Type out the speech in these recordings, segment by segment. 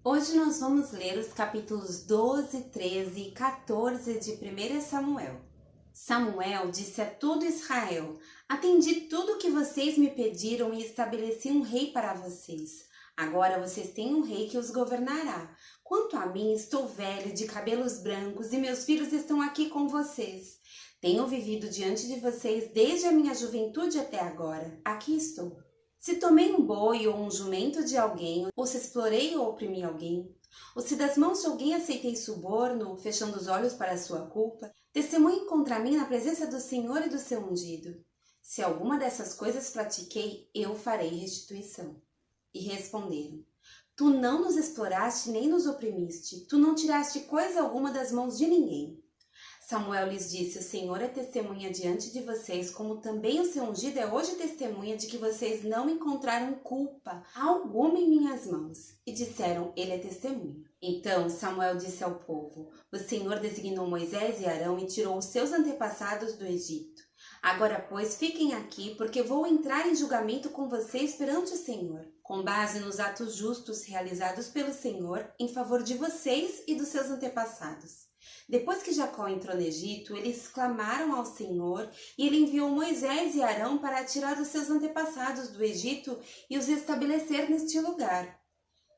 Hoje nós vamos ler os capítulos 12, 13 e 14 de 1 Samuel. Samuel disse a todo Israel: atendi tudo o que vocês me pediram e estabeleci um rei para vocês. Agora vocês têm um rei que os governará. Quanto a mim, estou velho, de cabelos brancos, e meus filhos estão aqui com vocês. Tenho vivido diante de vocês desde a minha juventude até agora. Aqui estou. Se tomei um boi ou um jumento de alguém, ou se explorei ou oprimi alguém, ou se das mãos de alguém aceitei suborno, fechando os olhos para a sua culpa, testemunhe contra mim na presença do Senhor e do seu ungido. Se alguma dessas coisas pratiquei, eu farei restituição. E responderam: Tu não nos exploraste nem nos oprimiste, tu não tiraste coisa alguma das mãos de ninguém. Samuel lhes disse: O Senhor é testemunha diante de vocês, como também o seu ungido é hoje testemunha de que vocês não encontraram culpa alguma em minhas mãos. E disseram: Ele é testemunha. Então Samuel disse ao povo: O Senhor designou Moisés e Arão e tirou os seus antepassados do Egito. Agora, pois, fiquem aqui, porque vou entrar em julgamento com vocês perante o Senhor, com base nos atos justos realizados pelo Senhor em favor de vocês e dos seus antepassados. Depois que Jacó entrou no Egito, eles clamaram ao Senhor e ele enviou Moisés e Arão para tirar os seus antepassados do Egito e os estabelecer neste lugar.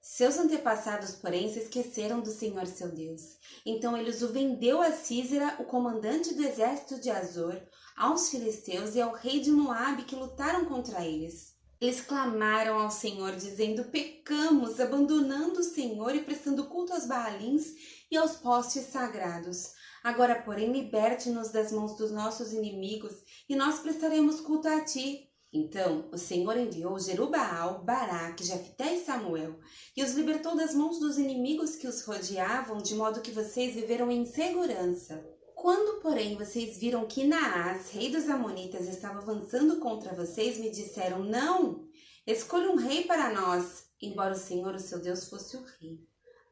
Seus antepassados, porém, se esqueceram do Senhor seu Deus. Então ele os vendeu a Sísera, o comandante do exército de Azor, aos filisteus e ao rei de Moabe que lutaram contra eles. Eles clamaram ao Senhor, dizendo: Pecamos, abandonando o Senhor e prestando culto aos Baalins e aos postes sagrados. Agora, porém, liberte-nos das mãos dos nossos inimigos e nós prestaremos culto a ti. Então o Senhor enviou Jerubaal, Baraque, Jefté e Samuel e os libertou das mãos dos inimigos que os rodeavam, de modo que vocês viveram em segurança. Quando, porém, vocês viram que Naás, rei dos Amonitas, estava avançando contra vocês, me disseram: Não, escolha um rei para nós, embora o Senhor, o seu Deus, fosse o rei.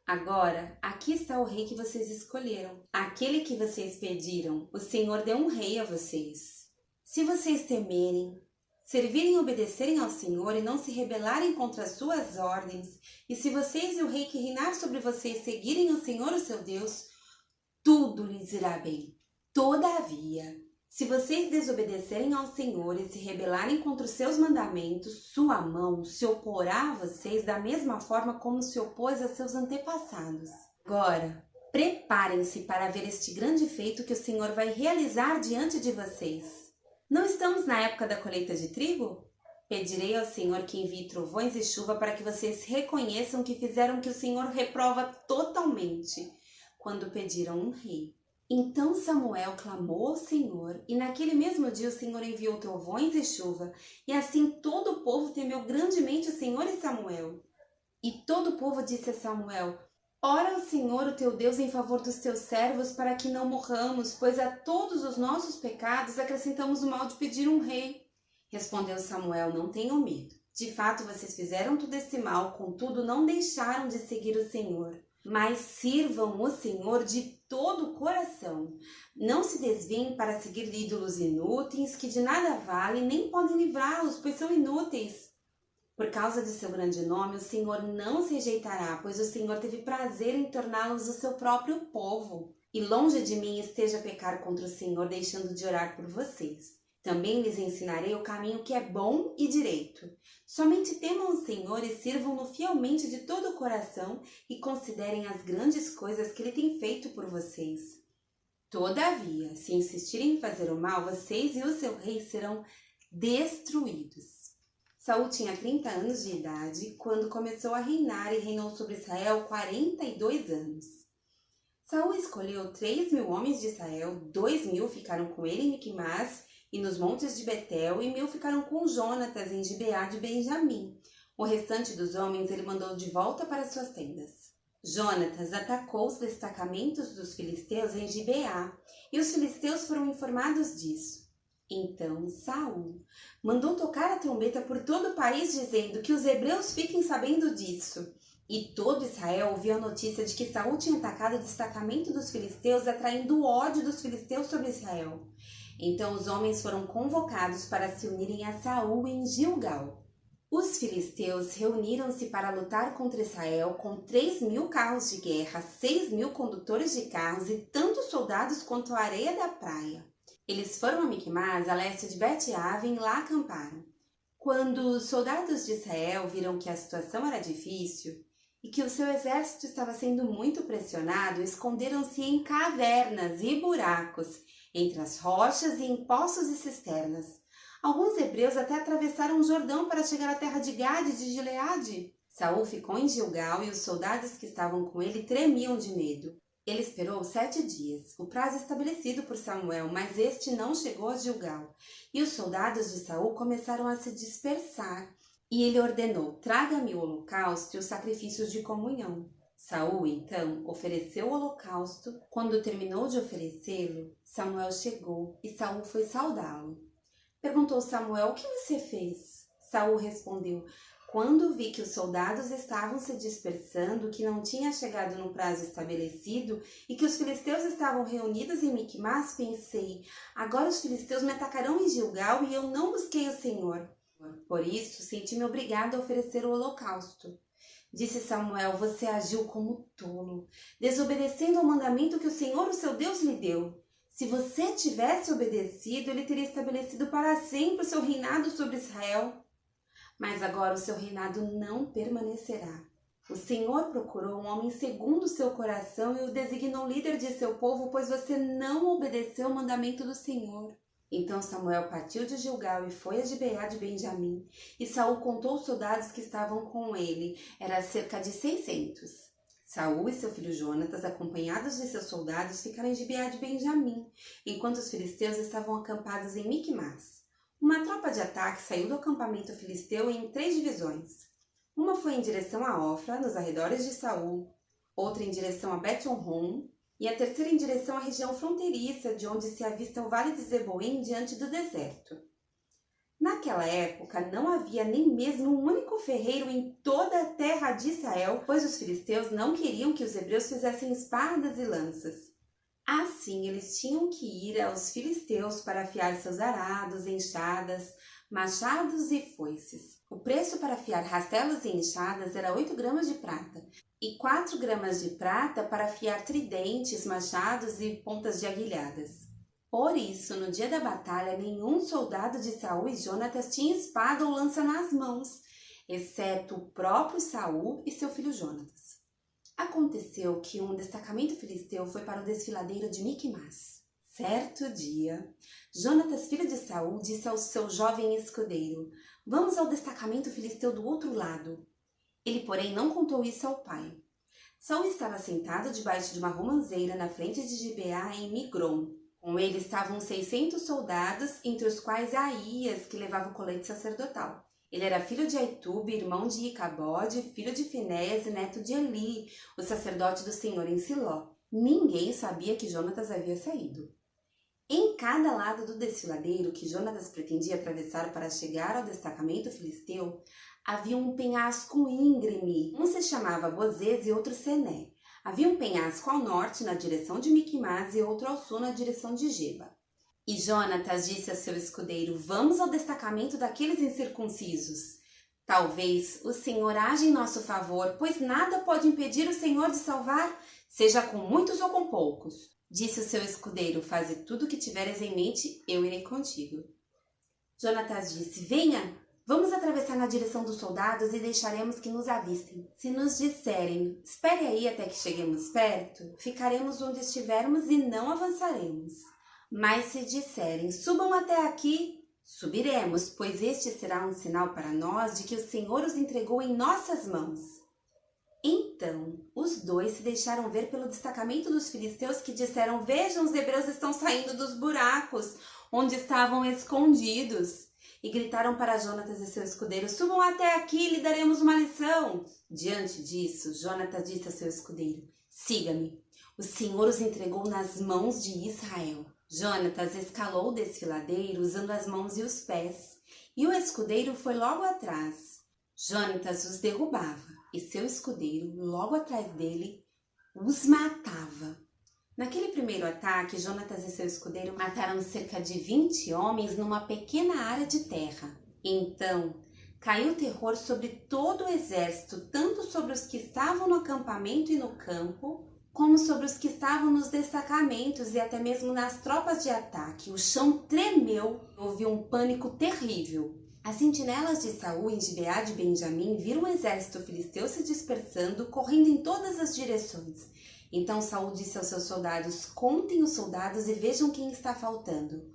Agora, aqui está o rei que vocês escolheram, aquele que vocês pediram. O Senhor deu um rei a vocês. Se vocês temerem, servirem e obedecerem ao Senhor e não se rebelarem contra as suas ordens, e se vocês e o rei que reinar sobre vocês seguirem o Senhor, o seu Deus, tudo lhes irá bem. Todavia, se vocês desobedecerem ao Senhor e se rebelarem contra os seus mandamentos, sua mão se oporá a vocês da mesma forma como se opôs a seus antepassados. Agora, preparem-se para ver este grande feito que o Senhor vai realizar diante de vocês. Não estamos na época da colheita de trigo? Pedirei ao Senhor que envie trovões e chuva para que vocês reconheçam que fizeram o que o Senhor reprova totalmente quando pediram um rei. Então Samuel clamou ao Senhor, e naquele mesmo dia o Senhor enviou trovões e chuva, e assim todo o povo temeu grandemente o Senhor e Samuel. E todo o povo disse a Samuel: Ora ao Senhor, o teu Deus, em favor dos teus servos, para que não morramos, pois a todos os nossos pecados acrescentamos o mal de pedir um rei. Respondeu Samuel: Não tenham medo. De fato, vocês fizeram todo esse mal, contudo não deixaram de seguir o Senhor. Mas sirvam o Senhor de todo o coração. Não se desviem para seguir ídolos inúteis, que de nada valem, nem podem livrá-los, pois são inúteis. Por causa de seu grande nome, o Senhor não os rejeitará, pois o Senhor teve prazer em torná-los o seu próprio povo. E longe de mim esteja a pecar contra o Senhor, deixando de orar por vocês. Também lhes ensinarei o caminho que é bom e direito. Somente temam o Senhor e sirvam-no fielmente de todo o coração e considerem as grandes coisas que Ele tem feito por vocês. Todavia, se insistirem em fazer o mal, vocês e o seu rei serão destruídos. Saul tinha 30 anos de idade quando começou a reinar e reinou sobre Israel 42 anos. Saul escolheu 3.000 homens de Israel, 2.000 ficaram com ele em Miquimás e nos montes de Betel, e 1.000 ficaram com Jonatas em Gibeá de Benjamim. O restante dos homens ele mandou de volta para suas tendas. Jonatas atacou os destacamentos dos filisteus em Gibeá, e os filisteus foram informados disso. Então Saul mandou tocar a trombeta por todo o país, dizendo: Que os hebreus fiquem sabendo disso. E todo Israel ouviu a notícia de que Saul tinha atacado o destacamento dos filisteus, atraindo o ódio dos filisteus sobre Israel. Então os homens foram convocados para se unirem a Saul em Gilgal. Os filisteus reuniram-se para lutar contra Israel com 3.000 carros de guerra, 6.000 condutores de carros e tantos soldados quanto a areia da praia. Eles foram a Micmas, a leste de Bet-Aven, e lá acamparam. Quando os soldados de Israel viram que a situação era difícil e que o seu exército estava sendo muito pressionado, esconderam-se em cavernas e buracos, entre as rochas e em poços e cisternas. Alguns hebreus até atravessaram o Jordão para chegar à terra de Gade e de Gileade. Saul ficou em Gilgal e os soldados que estavam com ele tremiam de medo. Ele esperou 7 dias, o prazo estabelecido por Samuel, mas este não chegou a Gilgal. E os soldados de Saul começaram a se dispersar. E ele ordenou: traga-me o holocausto e os sacrifícios de comunhão. Saul, então, ofereceu o holocausto. Quando terminou de oferecê-lo, Samuel chegou e Saul foi saudá-lo. Perguntou Samuel: o que você fez? Saul respondeu: quando vi que os soldados estavam se dispersando, que não tinha chegado no prazo estabelecido e que os filisteus estavam reunidos em Micmas, pensei: agora os filisteus me atacarão em Gilgal e eu não busquei o Senhor. Por isso, senti-me obrigado a oferecer o holocausto. Disse Samuel: você agiu como tolo, desobedecendo ao mandamento que o Senhor, o seu Deus, lhe deu. Se você tivesse obedecido, ele teria estabelecido para sempre o seu reinado sobre Israel. Mas agora o seu reinado não permanecerá. O Senhor procurou um homem segundo o seu coração e o designou líder de seu povo, pois você não obedeceu o mandamento do Senhor. Então Samuel partiu de Gilgal e foi a Gibeá de Benjamim. E Saul contou os soldados que estavam com ele. Era cerca de 600. Saul e seu filho Jonatas, acompanhados de seus soldados, ficaram em Gibeá de Benjamim, enquanto os filisteus estavam acampados em Micmas. Uma tropa de ataque saiu do acampamento filisteu em 3 divisões. Uma foi em direção a Ofra, nos arredores de Saul, outra em direção a Bet-Horon, e a terceira em direção à região fronteiriça, de onde se avista o Vale de Zeboim, diante do deserto. Naquela época, não havia nem mesmo um único ferreiro em toda a terra de Israel, pois os filisteus não queriam que os hebreus fizessem espadas e lanças. Assim, eles tinham que ir aos filisteus para afiar seus arados, enxadas, machados e foices. O preço para afiar rastelos e enxadas era 8 gramas de prata, e 4 gramas de prata para afiar tridentes, machados e pontas de aguilhadas. Por isso, no dia da batalha, nenhum soldado de Saul e Jonatas tinha espada ou lança nas mãos, exceto o próprio Saul e seu filho Jonatas. Aconteceu que um destacamento filisteu foi para o desfiladeiro de Micmas. Certo dia, Jonatas, filho de Saul, disse ao seu jovem escudeiro: vamos ao destacamento filisteu do outro lado. Ele, porém, não contou isso ao pai. Saul estava sentado debaixo de uma romanceira na frente de Gibeá, em Migron. Com ele estavam 600 soldados, entre os quais Aías, que levava o colete sacerdotal. Ele era filho de Aitube, irmão de Icabode, filho de Finés e neto de Eli, o sacerdote do Senhor em Siló. Ninguém sabia que Jonatas havia saído. Em cada lado do desfiladeiro que Jonatas pretendia atravessar para chegar ao destacamento filisteu, havia um penhasco íngreme. Um se chamava Bozez e outro Sené. Havia um penhasco ao norte, na direção de Micmas, e outro ao sul, na direção de Geba. E Jonatas disse a seu escudeiro: vamos ao destacamento daqueles incircuncisos. Talvez o Senhor age em nosso favor, pois nada pode impedir o Senhor de salvar, seja com muitos ou com poucos. Disse o seu escudeiro: faze tudo o que tiveres em mente, eu irei contigo. Jonatas disse: venha, vamos atravessar na direção dos soldados e deixaremos que nos avistem. Se nos disserem: espere aí até que cheguemos perto, ficaremos onde estivermos e não avançaremos. Mas se disserem: subam até aqui, subiremos, pois este será um sinal para nós de que o Senhor os entregou em nossas mãos. Então, os dois se deixaram ver pelo destacamento dos filisteus, que disseram: vejam, os hebreus estão saindo dos buracos onde estavam escondidos. E gritaram para Jonatas e seu escudeiro: subam até aqui e lhe daremos uma lição. Diante disso, Jonatas disse a seu escudeiro: siga-me, o Senhor os entregou nas mãos de Israel. Jonatas escalou o desfiladeiro usando as mãos e os pés, e o escudeiro foi logo atrás. Jonatas os derrubava, e seu escudeiro, logo atrás dele, os matava. Naquele primeiro ataque, Jonatas e seu escudeiro mataram cerca de 20 homens numa pequena área de terra. Então, Caiu terror sobre todo o exército, tanto sobre os que estavam no acampamento e no campo, como sobre os que estavam nos destacamentos e até mesmo nas tropas de ataque. O chão tremeu, houve um pânico terrível. As sentinelas de Saul em Gibeá de Benjamim viram o exército filisteu se dispersando, correndo em todas as direções. Então Saul disse aos seus soldados: contem os soldados e vejam quem está faltando.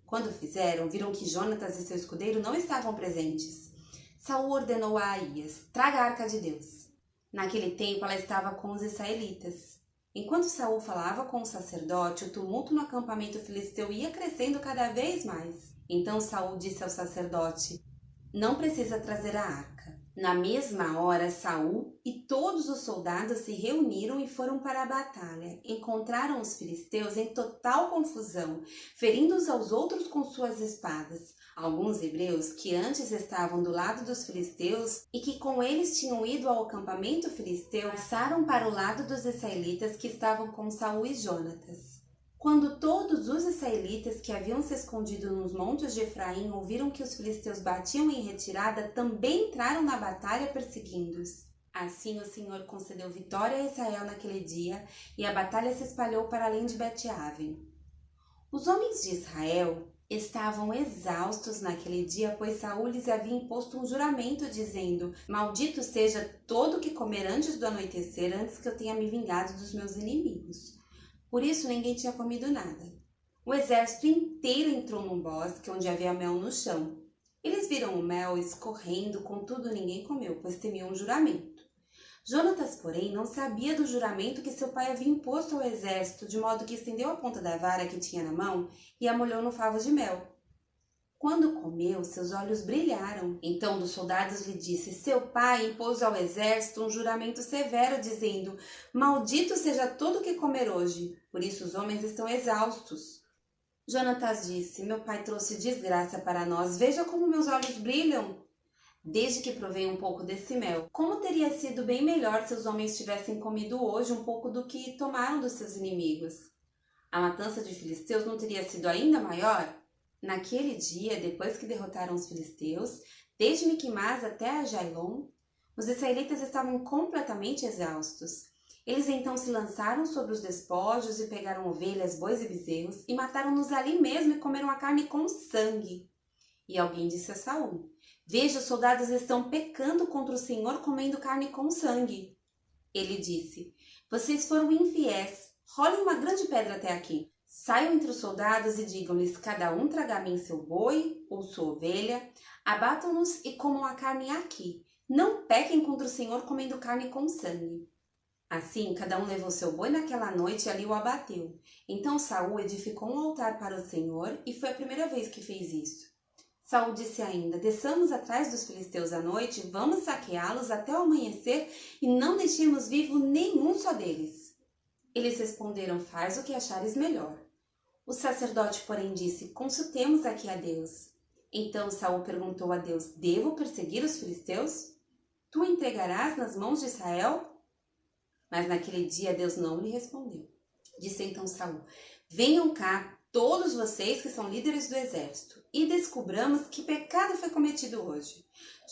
Quando fizeram, viram que Jonatas e seu escudeiro não estavam presentes. Saul ordenou a Aías: traga a arca de Deus. Naquele tempo ela estava com os israelitas. Enquanto Saul falava com o sacerdote, o tumulto no acampamento filisteu ia crescendo cada vez mais. Então Saul disse ao sacerdote: não precisa trazer a arca. Na mesma hora, Saul e todos os soldados se reuniram e foram para a batalha. Encontraram os filisteus em total confusão, ferindo uns aos outros com suas espadas. Alguns hebreus que antes estavam do lado dos filisteus e que com eles tinham ido ao acampamento filisteu passaram para o lado dos israelitas que estavam com Saul e Jonatas. Quando todos os israelitas que haviam se escondido nos montes de Efraim ouviram que os filisteus batiam em retirada, também entraram na batalha perseguindo-os. Assim o Senhor concedeu vitória a Israel naquele dia, e a batalha se espalhou para além de Bet-Aven. Os homens de Israel estavam exaustos naquele dia, pois Saul lhes havia imposto um juramento, dizendo: maldito seja todo que comer antes do anoitecer, antes que eu tenha me vingado dos meus inimigos. Por isso ninguém tinha comido nada. O exército inteiro entrou num bosque onde havia mel no chão. Eles viram o mel escorrendo, contudo ninguém comeu, pois temiam um juramento. Jonatas, porém, não sabia do juramento que seu pai havia imposto ao exército, de modo que estendeu a ponta da vara que tinha na mão e a molhou no favo de mel. Quando comeu, seus olhos brilharam. Então um dos soldados lhe disse: seu pai impôs ao exército um juramento severo, dizendo: maldito seja todo o que comer hoje. Por isso os homens estão exaustos. Jonatas disse: meu pai trouxe desgraça para nós. Veja como meus olhos brilham. Desde que provei um pouco desse mel, como teria sido bem melhor se os homens tivessem comido hoje um pouco do que tomaram dos seus inimigos. A matança de filisteus não teria sido ainda maior? Naquele dia, depois que derrotaram os filisteus, desde Miquimás até a Jailom, os israelitas estavam completamente exaustos. Eles então se lançaram sobre os despojos e pegaram ovelhas, bois e bezerros e mataram-nos ali mesmo e comeram a carne com sangue. E alguém disse a Saul: veja, os soldados estão pecando contra o Senhor comendo carne com sangue. Ele disse: vocês foram infiéis, rolem uma grande pedra até aqui. Saiam entre os soldados e digam-lhes: cada um traga a mim seu boi ou sua ovelha, abatam-nos e comam a carne aqui. Não pequem contra o Senhor comendo carne com sangue. Assim, cada um levou seu boi naquela noite e ali o abateu. Então Saul edificou um altar para o Senhor e foi a primeira vez que fez isso. Saul disse ainda: desçamos atrás dos filisteus à noite, vamos saqueá-los até o amanhecer e não deixemos vivo nenhum só deles. Eles responderam: faz o que achares melhor. O sacerdote, porém, disse: consultemos aqui a Deus. Então Saul perguntou a Deus: devo perseguir os filisteus? Tu o entregarás nas mãos de Israel? Mas naquele dia Deus não lhe respondeu. Disse então Saul: venham cá, todos vocês que são líderes do exército, e descubramos que pecado foi cometido hoje.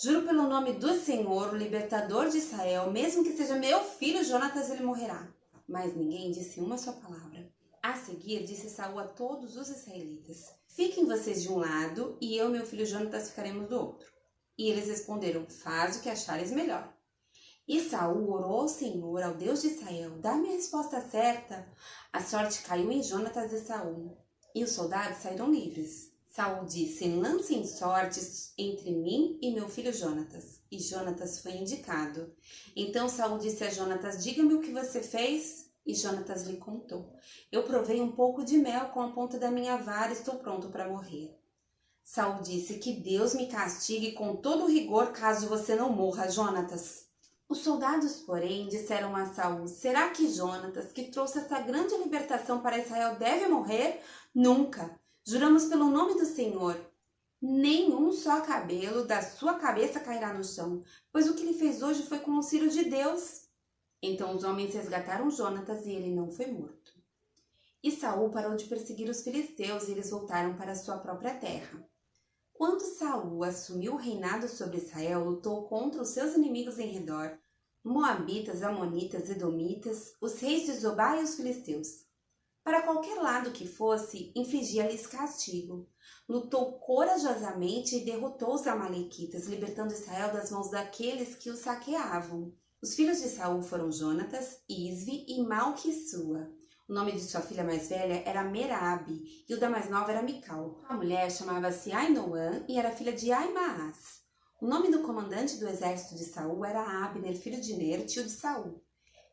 Juro pelo nome do Senhor, o libertador de Israel, mesmo que seja meu filho Jonatas, ele morrerá. Mas ninguém disse uma só palavra. A seguir, disse Saul a todos os israelitas: fiquem vocês de um lado e eu e meu filho Jonatas ficaremos do outro. E eles responderam: faz o que achares melhor. E Saul orou ao Senhor, ao Deus de Israel: dá-me a resposta certa. A sorte caiu em Jonatas e Saul, e os soldados saíram livres. Saul disse: lancem sortes entre mim e meu filho Jonatas. E Jonatas foi indicado. Então Saul disse a Jonatas: diga-me o que você fez. E Jonatas lhe contou: eu provei um pouco de mel com a ponta da minha vara e estou pronto para morrer. Saul disse: que Deus me castigue com todo rigor caso você não morra, Jonatas. Os soldados, porém, disseram a Saul: será que Jonatas, que trouxe essa grande libertação para Israel, deve morrer? Nunca! Juramos pelo nome do Senhor. Nenhum só cabelo da sua cabeça cairá no chão, pois o que ele fez hoje foi com o auxílio de Deus. Então os homens resgataram Jonatas e ele não foi morto. E Saul parou de perseguir os filisteus e eles voltaram para sua própria terra. Quando Saul assumiu o reinado sobre Israel, lutou contra os seus inimigos em redor, Moabitas, Amonitas, Edomitas, os reis de Zobá e os filisteus. Para qualquer lado que fosse, infligia-lhes castigo. Lutou corajosamente e derrotou os amalequitas, libertando Israel das mãos daqueles que o saqueavam. Os filhos de Saul foram Jonatas, Isvi e Malquissua. O nome de sua filha mais velha era Merabe e o da mais nova era Mical. A mulher chamava-se Ainoã e era filha de Aimaas. O nome do comandante do exército de Saul era Abner, filho de Ner, tio de Saul.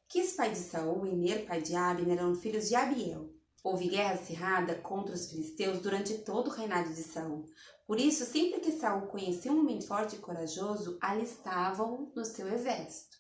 Quis, pai de Saul, e Ner, pai de Abner, eram filhos de Abiel. Houve guerra acirrada contra os filisteus durante todo o reinado de Saul. Por isso, sempre que Saul conhecia um homem forte e corajoso, alistavam-o no seu exército.